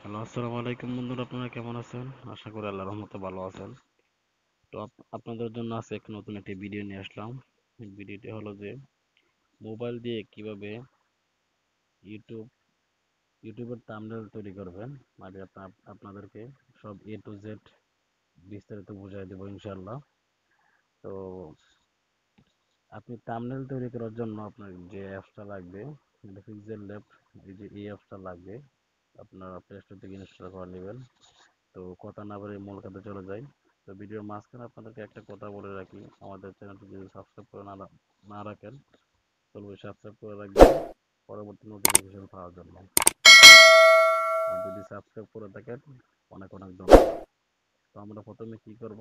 Hello, আসসালামু আলাইকুম বন্ধুরা, আপনারা কেমন আছেন? আশা করি আল্লাহর রহমতে ভালো আছেন। তো আপনাদের জন্য আজকে একটা নতুন একটি ভিডিও নিয়ে আসলাম। এই ভিডিওটি হলো যে মোবাইল দিয়ে কিভাবে ইউটিউব ইউটিউবের থাম্বনেল তৈরি করবেন। মানে আপনাদেরকে সব এ টু জেড বিস্তারিত বুঝিয়ে দেবো ইনশাআল্লাহ। তো আপনি থাম্বনেল তৈরি করার জন্য আপনার যে অ্যাপসটা লাগবে, পিক্সেল ল্যাব, এই অ্যাপসটা লাগবে। আপনারা প্লে স্টোর থেকে ইনস্টল করে নেবেন। তো কথা না বলে মূল কথায় চলে যাই। তো ভিডিওর মাঝখানে আপনাদেরকে একটা কথা বলে রাখি, আমাদের চ্যানেলটি যদি সাবস্ক্রাইব করে না রাখেন তাহলে সাবস্ক্রাইব করে রাখবেন পরবর্তী নোটিফিকেশন পাওয়ার জন্য। আর যদি সাবস্ক্রাইব করে থাকেন অনেক অনেক ধন্যবাদ। তো আমরা প্রথমে কি করব,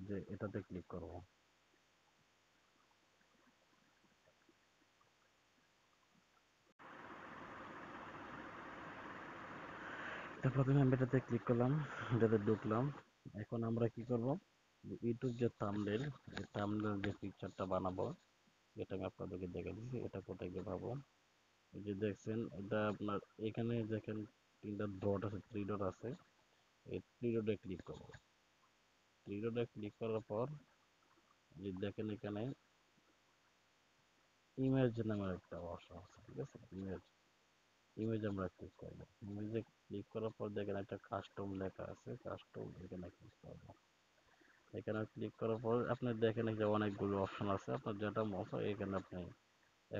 যে এটাতে ক্লিক করব। তো প্রথমে আমি এটাতে ক্লিক করলাম, এটাতে ঢুকলাম। এখন আমরা কি করব, ইউটিউব যে থাম্বনেল, এই থাম্বনেল যে পিকচারটা বানাবো এটা আমি আপনাদেরকে দেখে দিচ্ছি। এটা কোথায় গিয়ে পাবো, এই যে দেখছেন এটা আপনার এখানে দেখেন তিনটা ডট আছে, থ্রি ডট আছে। এই থ্রি ডটে ক্লিক করব। থ্রি ডটে ক্লিক করার পর যে দেখেন এখানে ইমেজ নামের একটা অপশন আছে, ঠিক আছে? ইমেজ আমরা ক্লিক করব। ইমেজে ক্লিক করার পর দেখেন একটা কাস্টম লেখা আছে, কাস্টম, এখানে ক্লিক করব। এখানে ক্লিক করার পর আপনি দেখেন যে অনেকগুলো অপশন আছে, আপনার যেটা মত এখানে আপনি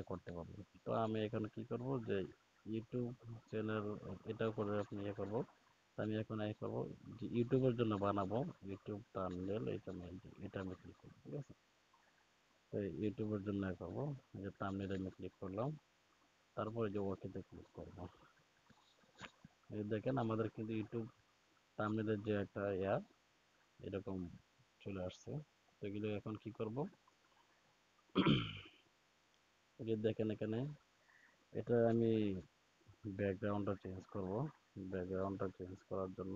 করতে পারবেন। তো আমি এখানে কি করব, যে ইউটিউব চ্যানেল এটাও করে আপনি করব। আমি এখন করব যে ইউটিউবের জন্য বানাবো ইউটিউব থাম্বনেল, এটা আমি ক্লিক করব, ঠিক আছে? তো ইউটিউবের জন্য করব, যে থাম্বনেল আমি ক্লিক করলাম, তারপরে যে ওকেতে ক্লিক করব। এই দেখেন আমাদের কিন্তু ইউটিউব থাম্বনেলের যে একটা এরকম চলে আসছে। তো এগুলো এখন কি করব, এই যে দেখেন এখানে এটা আমি ব্যাকগ্রাউন্ডটা চেঞ্জ করব। ব্যাকগ্রাউন্ডটা চেঞ্জ করার জন্য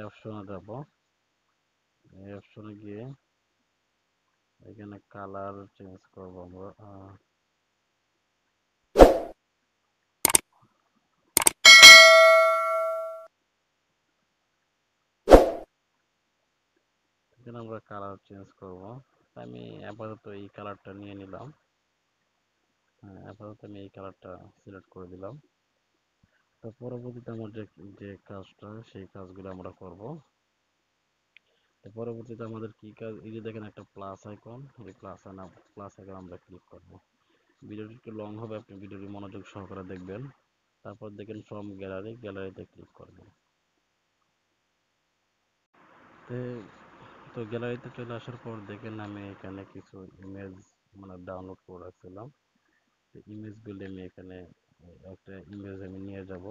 অপশনে যাব। এই অপশনে গিয়ে এখানে কালার চেঞ্জ করব আমরা। এখানে আমরা কালার চেঞ্জ করব। আমি আপাতত এই কালারটা নিয়ে নিলাম। হ্যাঁ, আপাতত আমি এই কালারটা সিলেক্ট করে দিলাম। তো পরবর্তীতে আমার যে কাজটা, সেই কাজগুলো আমরা করব। তো পরবর্তীতে আমাদের কি কাজ, এই যে দেখেন একটা প্লাস আইকন, এই প্লাস আইকন আমরা ক্লিক করব। ভিডিওটি একটু লং হবে, আপনি ভিডিওটি মনোযোগ সহকারে দেখবেন। তারপর দেখেন ফ্রম গ্যালারি, গ্যালারিতে ক্লিক করবেন। তো তো গ্যালারিতে চলে আসার পর দেখেন আমি এখানে কিছু ইমেজ ডাউনলোড করে রাখছিলাম। তো ইমেজগুলি আমি এখানে একটা ইমেজ আমি নিয়ে যাব।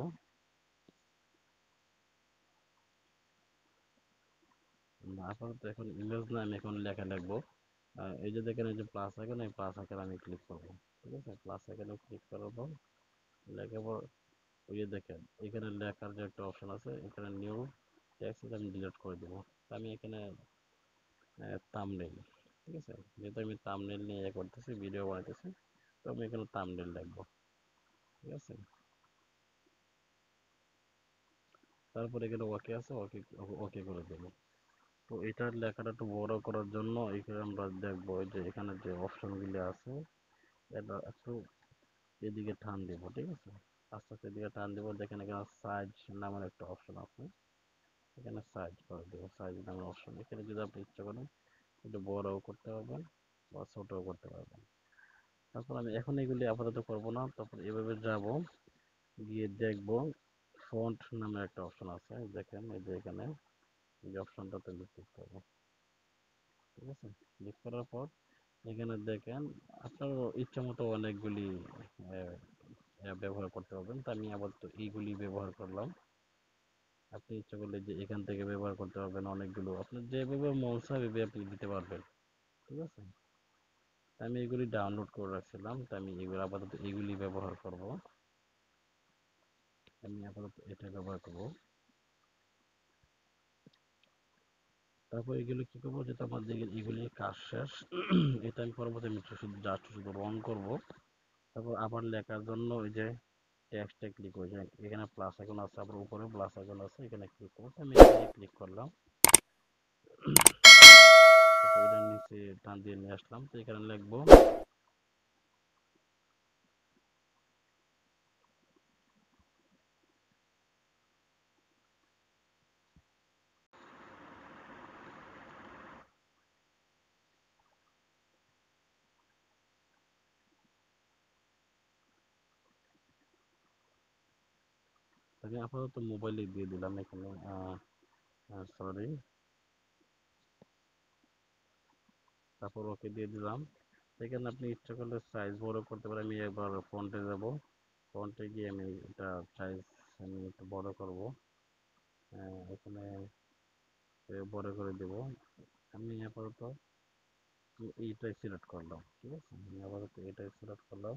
আপাতত এখন ইমেজ না, আমি এখন লেখা লিখবো। এই যে দেখেন এই যে প্লাস আইকন, এই প্লাস আইকন আমি ক্লিক করব, ঠিক আছে? প্লাস আইকনে ক্লিক করার পর লেখার পর ওই যে দেখেন এখানে লেখার যে একটা অপশন আছে, এখানে নিউ টেক্সট আমি ডিলিট করে দেবো। আমি এখানে থাম্বনেল, ঠিক আছে? যেহেতু আমি থাম্বনেল নিয়ে করতেছি, ভিডিও বানাইতেছি, তো আমি এখানে থাম্বনেল লিখবো, ঠিক আছে? তারপর এখানে ওকে আছে, ওকে ওকে করে দেবো। তো এটার লেখাটা একটু বড় করার জন্য এখানে আমরা দেখবো যে এখানে যে অপশনগুলি আছে এটা একটু এদিকে টান দিব, ঠিক আছে? আস্তে আস্তে এদিকে টান দিব। দেখেন এখানে সাইজ নামের একটা অপশন আছে, এখানে সাইজ করে দেবো। সাইজ নামের অপশন, এখানে যদি আপনি ইচ্ছা করেন একটু বড়ও করতে পারবেন বা ছোটও করতে পারবেন। তারপর আমি এখন এগুলি আপাতত করব না, তারপর এভাবে যাব, গিয়ে দেখব ফন্ট নামে একটা অপশন আছে, দেখেন এই যে এখানে এই অপশনটাতে ক্লিক করব, ঠিক আছে? ক্লিক করার পর এখানে দেখেন আপনার ইচ্ছা মতো অনেকগুলি ব্যবহার করতে পারবেন। তো আমি আপাতত এইগুলি ব্যবহার করলাম। আপনি ইচ্ছা করলে যে এখান থেকে ব্যবহার করতে পারবেন অনেকগুলো, আপনার যেভাবে মন চায় এভাবে আপনি দিতে পারবেন, ঠিক আছে? আমি এগুলি ডাউনলোড করে রাখছিলাম, তো আমি এগুলো আপাতত এগুলি ব্যবহার করব। আমি আপাতত এটা ব্যবহার করব। তো তারপর এগুলো কি করবো, যেহেতু আমাদের এগুলি কাজ শেষ, এটা আমি পরবর্তী আমি শুধু রং করব। তারপর আবার লেখার জন্য ওই যে টেক্সটে ক্লিক করে এখানে প্লাস আইকন আছে, আবার উপরে প্লাস আইকন আছে, এখানে ক্লিক করবো। আমি এখানে ক্লিক করলাম, তারপর এটা নিচে টান দিয়ে নিয়ে আসলাম। তো এখানে লিখবো আমি আপাতত মোবাইলে দিয়ে দিলাম এখানে, সরি, তারপর ওকে দিয়ে দিলাম। এখানে আপনি ইচ্ছা করলে সাইজ বড় করতে পারেন। আমি একবার ফন্টে যাব, ফন্টে গিয়ে আমি এটা সাইজ আমি একটু বড় করব, এখানে বড় করে দেব। আমি আপাতত এইটাই সিলেক্ট করলাম, ঠিক আছে, আমি আপাতত এটাই সিলেক্ট করলাম,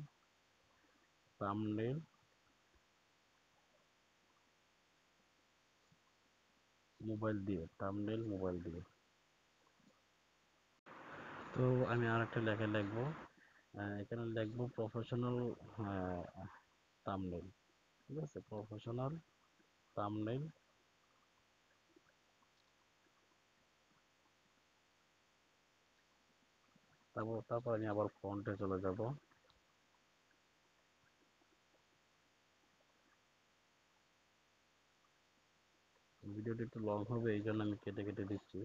থাম্বনেইল মোবাইল দিয়ে, থাম্বনেইল মোবাইল দিয়ে। তো আমি আর একটা লেখা লিখবো, এখানে লিখবো প্রফেশনাল থাম্বনেইল, ঠিক আছে, প্রফেশনাল থাম্বনেইল। তারপর আমি আবার ফন্টে চলে যাব। ভিডিওটি একটু লং হবে, এই জন্য আমি কেটে কেটে দিচ্ছি,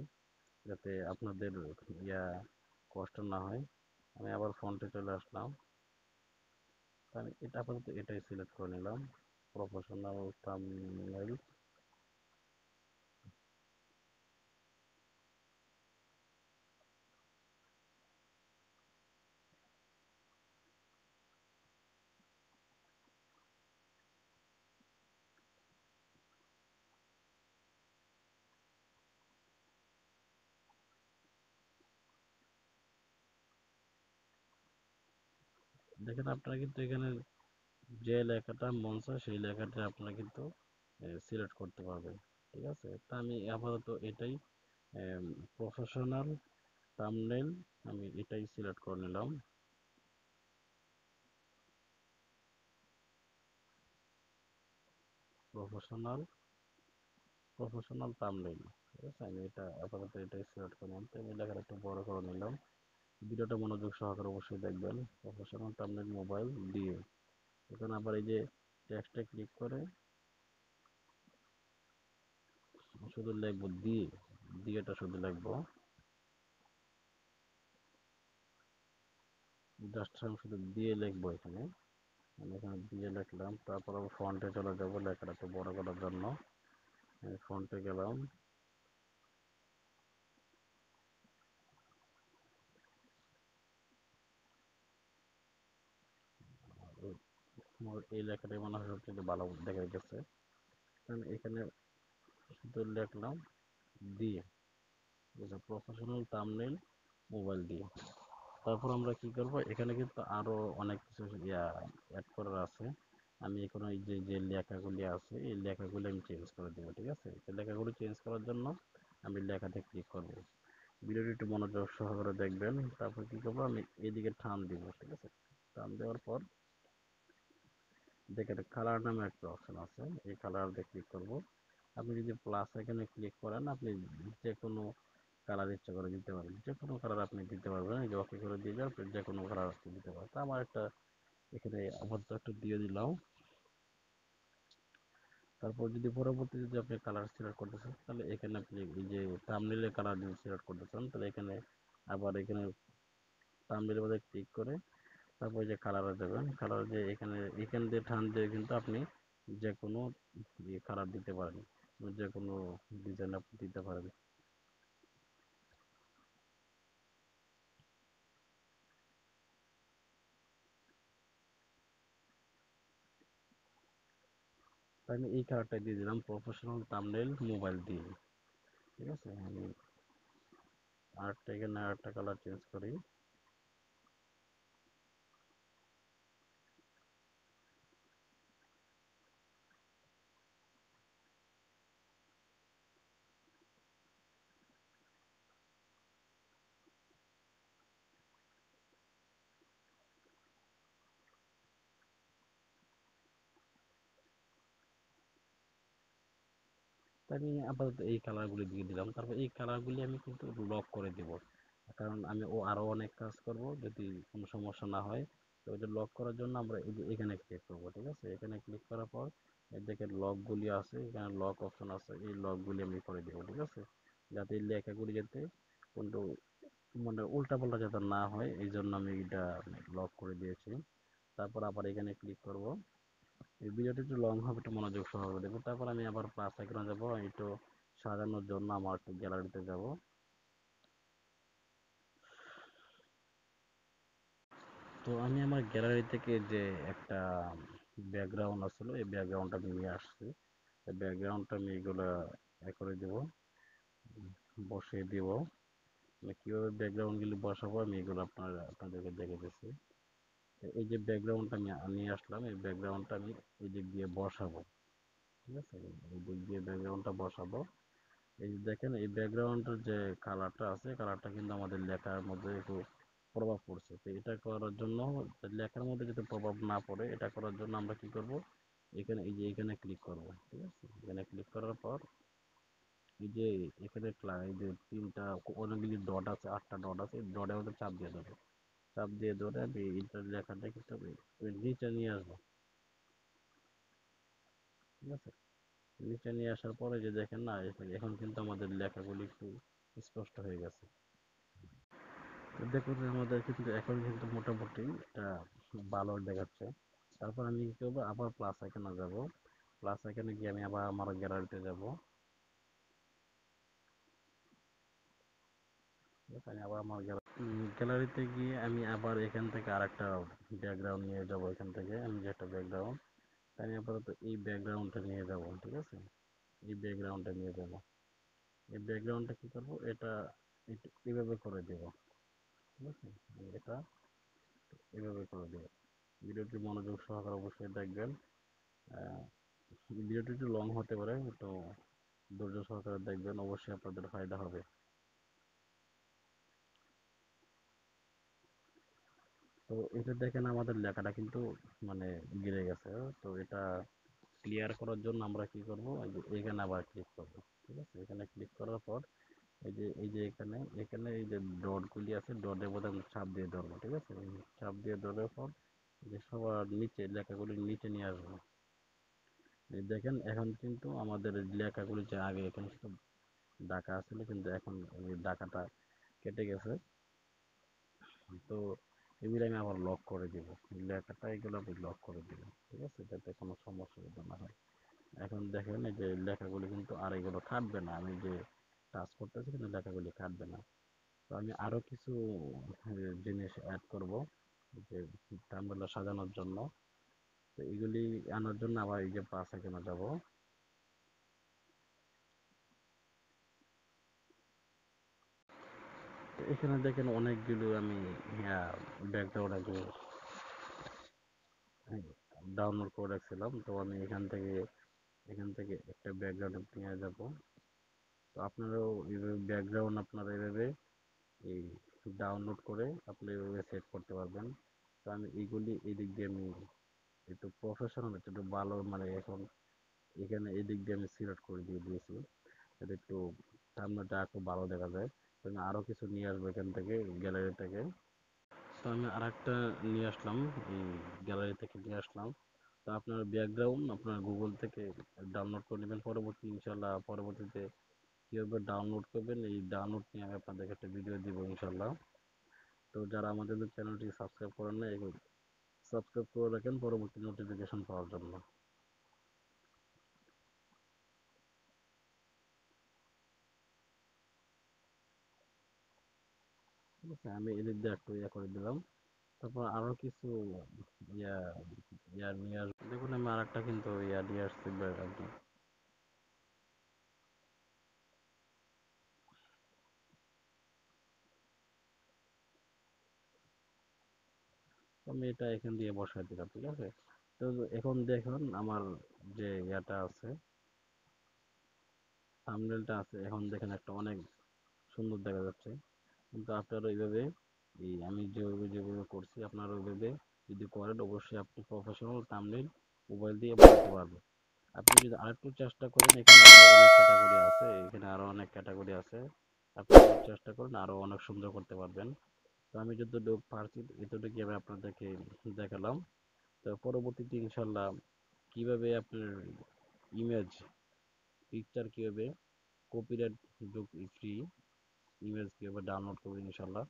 যাতে আপনাদের ইয়া কষ্ট না হয়। আমি আবার ফন্টে চলে আসলাম। আমি এটা আপাতত এটাই সিলেক্ট করে নিলাম, প্রফেশনাল থাম্বনেইল। দেখেন আপনারা কিন্তু এখানে যে লেখাটা মন চায় সেই লেখাটা আপনারা কিন্তু সিলেক্ট করতে পারবেন, ঠিক আছে। তা আমি আপাতত এটাই প্রফেশনাল থাম্বনেইল, আমি এটাই সিলেক্ট করে নিলাম, প্রফেশনাল প্রফেশনাল থাম্বনেইল, ঠিক আছে। আমি এটা আপাতত এটাই সিলেক্ট করে নিলাম। তো আমি লেখাটা একটু বড় করে নিলাম। ভিডিওটা মনোযোগ সহকারে অবশ্যই দেখবেন। প্রফেশনাল থাম্বনেইল মোবাইল দিয়ে, এখন আবার এই যে টেক্সটে ক্লিক করে শুধু লিখবো দিয়ে, দিয়েটা শুধু লিখবো, জাস্ট আমি শুধু দিয়ে লিখবো এখানে। আমি এখানে দিয়ে লিখলাম, তারপর আমি ফন্টে চলে যাবো লেখাটা একটু বড় করার জন্য। আমি ফন্টে গেলাম, আমার এই লেখাটাই মনে হয় সবচেয়ে ভালো দেখা গেছে। আমি এখানে শুধু লিখলাম দিয়ে, প্রফেশনাল থাম্বনেইল মোবাইল দিয়ে। তারপর আমরা কি করব, এখানে কিন্তু আরো অনেক কিছু অ্যাড করার আছে। আমি এখানে এই যে যে লেখাগুলি আছে এই লেখাগুলি আমি চেঞ্জ করে দেবো, ঠিক আছে। এই লেখাগুলি চেঞ্জ করার জন্য আমি লেখাতে ক্লিক করব। ভিডিওটি একটু মনোযোগ সহকারে দেখবেন। তারপর কি করবো, আমি এদিকে টান দিব, ঠিক আছে। টান দেওয়ার পর দেখেন কালার নামে একটা অপশন আছে, এই কালার দিয়ে ক্লিক করব। আপনি যদি প্লাস এখানে ক্লিক করেন, আপনি যে কোনো কালার ইচ্ছা করে দিতে পারেন, যে কোনো কালার আপনি দিতে পারবেন। এই যে ওকে করে দিয়ে যান, যে কোনো কালার আপনি দিতে পারেন। তা আমার একটা এখানে আপাতত একটা দিয়ে দিলাম। তারপর যদি পরবর্তী যদি আপনি কালার সিলেক্ট করতে চান, তাহলে এখানে আপনি এই যে থাম্বনেইলের কালার যদি সিলেক্ট করতে চান, তাহলে এখানে আবার এখানে থাম্বনেইলের মধ্যে ক্লিক করে তারপর যে কালার দেবেন, কালার দিয়ে এখান দিয়ে টান দিয়ে কিন্তু আপনি যে কোনো কালার দিতে পারেন, যে কোনো ডিজাইন আপনি দিতে পারেন। তাই আমি এই কালারটা দিয়ে দিলাম, প্রফেশনাল থাম্বনেইল মোবাইল দিয়ে, ঠিক আছে। আমি আরেকটা এখানে আরেকটা কালার চেঞ্জ করি। আমি আপাতত এই কালারগুলি দিয়ে দিলাম, তারপর এই কালারগুলি আমি কিন্তু লক করে দিব, কারণ আমি আরও অনেক কাজ করব, যদি কোনো সমস্যা না হয়। তো এটা লক করার জন্য আমরা এই যে এখানে ক্লিক করবো, ঠিক আছে, এখানে ক্লিক করার পর এই দেখেন লকগুলি আছে, এখানে লক অপশন আছে, এই লকগুলি আমি করে দিব, ঠিক আছে, যাতে এই লেখাগুলি যাতে কিন্তু মানে উল্টা পাল্টা যাতে না হয়, এই জন্য আমি এটা লক করে দিয়েছি। তারপর আবার এখানে ক্লিক করব। এই ভিডিওটা একটু লং হবে, একটু মনোযোগ সহকারে দেখবো। তারপর আমি আবার প্লাস আইকনে যাবো, একটু সাজানোর জন্য আমার একটু গ্যালারিতে যাব। তো আমি আমার গ্যালারি থেকে যে একটা ব্যাকগ্রাউন্ড আসলো, এই ব্যাকগ্রাউন্ডটা আমি নিয়ে আসছি। এই ব্যাকগ্রাউন্ডটা আমি এগুলো করে দেবো, বসিয়ে দিব। মানে কীভাবে ব্যাকগ্রাউন্ডগুলি বসাবো আমি এগুলো আপনাদেরকে দেখে দিচ্ছি। এই যে ব্যাকগ্রাউন্ডটা আমি নিয়ে আসলাম, এই ব্যাকগ্রাউন্ডটা আমি এই দিক দিয়ে বসাবো, ঠিক আছে, এই দিক দিয়ে ব্যাকগ্রাউন্ডটা বসাবো। এই যে দেখেন এই ব্যাকগ্রাউন্ডের যে কালারটা আছে, কালারটা কিন্তু আমাদের লেখার মধ্যে একটু প্রভাব পড়ছে। তো এটা করার জন্য, লেখার মধ্যে যাতে প্রভাব না পড়ে, এটা করার জন্য আমরা কি করব, এখানে এই যে এখানে ক্লিক করব, ঠিক আছে, এখানে ক্লিক করার পর এই যে এখানে এই যে তিনটা অনেকগুলি ডট আছে, 8টা ডট আছে, এই ডটের মধ্যে চাপ দিয়ে দেবো। চাপ দিয়ে ধরে আমি এটার লেখাটা কিন্তু আমি নিচে নিয়ে আসবো, ঠিক আছে। নিচে নিয়ে আসার পরে যে দেখেন না, এখন কিন্তু আমাদের লেখাগুলি একটু স্পষ্ট হয়ে গেছে। দেখুন আমাদের কিন্তু এখন কিন্তু মোটামুটি এটা ভালো দেখাচ্ছে। তারপর আমি কি করবো, আবার প্লাস আইকনে যাব। প্লাস আইকনে গিয়ে আমি আবার আমার গ্যালারিতে যাব। আমি আবার আমার গ্যালারিতে গিয়ে আমি আবার এখান থেকে আরেকটা ব্যাকগ্রাউন্ড নিয়ে যাব। এখান থেকে আমি যে একটা ব্যাকগ্রাউন্ড, আমি আপাতত এই ব্যাকগ্রাউন্ডটা নিয়ে যাব, ঠিক আছে, এই ব্যাকগ্রাউন্ডটা নিয়ে যাব। এই ব্যাকগ্রাউন্ডটা কি করব, এটা এইভাবে করে দেব, ঠিক আছে, এটা এইভাবে করে দেব। ভিডিওটি মনোযোগ সহকারে অবশ্যই দেখবেন। ভিডিওটি একটু লং হতে পারে, একটু ধৈর্য সহকারে দেখবেন, অবশ্যই আপনাদের ফায়দা হবে। তো এটা দেখেন আমাদের লেখাটা কিন্তু মানে গিরে গেছে। তো এটা ক্লিয়ার করার জন্য আমরা কি করব, এখানে আবার ক্লিক করব, ঠিক আছে, এখানে ক্লিক করার পর এই যে এখানে এখানে এই যে ডটগুলি আছে, ডটের মধ্যে আমরা চাপ দিয়ে ধরবো, ঠিক আছে, চাপ দিয়ে ধরার পর যে সবার নিচে লেখাগুলি নিচে নিয়ে আসবো। এই দেখেন এখন কিন্তু আমাদের লেখাগুলি যে আগে এখানে ডাকা আসলে কিন্তু এখন এই ডাকাটা কেটে গেছে। তো এগুলো আমি আবার লক করে দিব, লেখাটা এগুলো আমি লক করে দিব, ঠিক আছে, যাতে কোনো সমস্যা যাতে না হয়। এখন দেখেন এই যে লেখাগুলি কিন্তু আর এগুলো কাটবে না, আমি যে টাচ করতেছি কিন্তু লেখাগুলি কাটবে না। তো আমি আরো কিছু জিনিস অ্যাড করব, যে থাম্বনেল সাজানোর জন্য। তো এগুলি আনার জন্য আবার এই যে প্লাস আইকনে যাব। তো এখানে দেখেন অনেকগুলো আমি ব্যাকগ্রাউন্ড আগে ডাউনলোড করে রাখছিলাম। তো আমি এখান থেকে একটা ব্যাকগ্রাউন্ড নিয়ে যাব। তো আপনারাও এইভাবে ব্যাকগ্রাউন্ড আপনারা এইভাবে এই ডাউনলোড করে আপনি এভাবে সেট করতে পারবেন। তো আমি এইগুলি এদিক দিয়ে আমি একটু প্রফেশনাল, একটু ভালো, মানে এখন এখানে এদিক দিয়ে আমি সিলেক্ট করে দিয়ে দিয়েছি, যাতে একটু সামনেটা একটু ভালো দেখা যায়। তো আমি আরও কিছু নিয়ে আসবো এখান থেকে, গ্যালারি থেকে। তো আমি আরেকটা নিয়ে আসলাম, এই গ্যালারি থেকে নিয়ে আসলাম। তো আপনার ব্যাকগ্রাউন্ড আপনার গুগল থেকে ডাউনলোড করে নেবেন, ইনশাল্লাহ পরবর্তীতে কীভাবে ডাউনলোড করবেন এই ডাউনলোড নিয়ে আমি আপনাদেরকে একটা ভিডিও দিব ইনশাল্লাহ। তো যারা আমাদের চ্যানেলটি সাবস্ক্রাইব করেন না, সাবস্ক্রাইব করে রাখেন পরবর্তী নোটিফিকেশন পাওয়ার জন্য। ঠিক আছে, আমি এদিক দিয়ে একটু করে দিলাম। তারপর আরো কিছু ইয়া ইয়া নিয়ে আসবো। দেখুন আমি আরেকটা কিন্তু নিয়ে আসছি আর কি। আমি এটা এখান দিয়ে বসাই দিলাম, ঠিক আছে। তো এখন দেখুন আমার যে ইয়াটা আছে, থাম্বনেলটা আছে, এখন দেখেন একটা অনেক সুন্দর দেখা যাচ্ছে। কিন্তু আপনারা এইভাবে আমি যেভাবে যেভাবে করছি আপনারা ওইভাবে যদি করেন, অবশ্যই আপনি প্রফেশনাল থাম্বনেল মোবাইল দিয়ে বানাতে পারবেন। আপনি যদি আরেকটু চেষ্টা করেন, এখানে আরো অনেক ক্যাটাগরি আছে, এখানে আরো অনেক ক্যাটাগরি আছে, আপনি যদি চেষ্টা করেন আরো অনেক সুন্দর করতে পারবেন। তো আমি যতটুকু পারছি এতটুকু আমি আপনাদেরকে দেখালাম। তো পরবর্তীতে ইনশাল্লাহ কিভাবে আপনার ইমেজ, পিকচার কিভাবে কপিরাইট ফ্রি ইমেজ কিভাবে ডাউনলোড করবেন ইনশাল্লাহ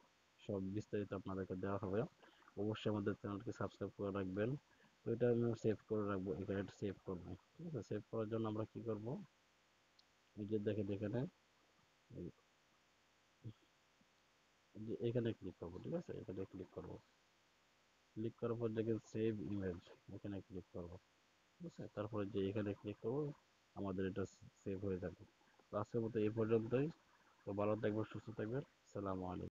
সব বিস্তারিত আপনাদেরকে দেওয়া হবে। অবশ্যই আমাদের চ্যানেলকে সাবস্ক্রাইব করে রাখবেন। তো এটা আমি সেভ করে রাখবো, এখানে সেভ করবো। ঠিক আছে, সেভ করার জন্য আমরা কি করব, এই যে দেখেন এখানে, যে এখানে ক্লিক করবো। ঠিক আছে, এখানে ক্লিক করবো, ক্লিক করার পর দেখেন সেভ ইমেজ, এখানে ক্লিক করবো। ঠিক আছে, তারপরে যে এখানে ক্লিক করবো, আমাদের এটা সেভ হয়ে যাবে। তো আজকের মতো এই পর্যন্তই। তো ভালো থাকবেন, সুস্থ থাকবেন, সালামু আলাইকুম।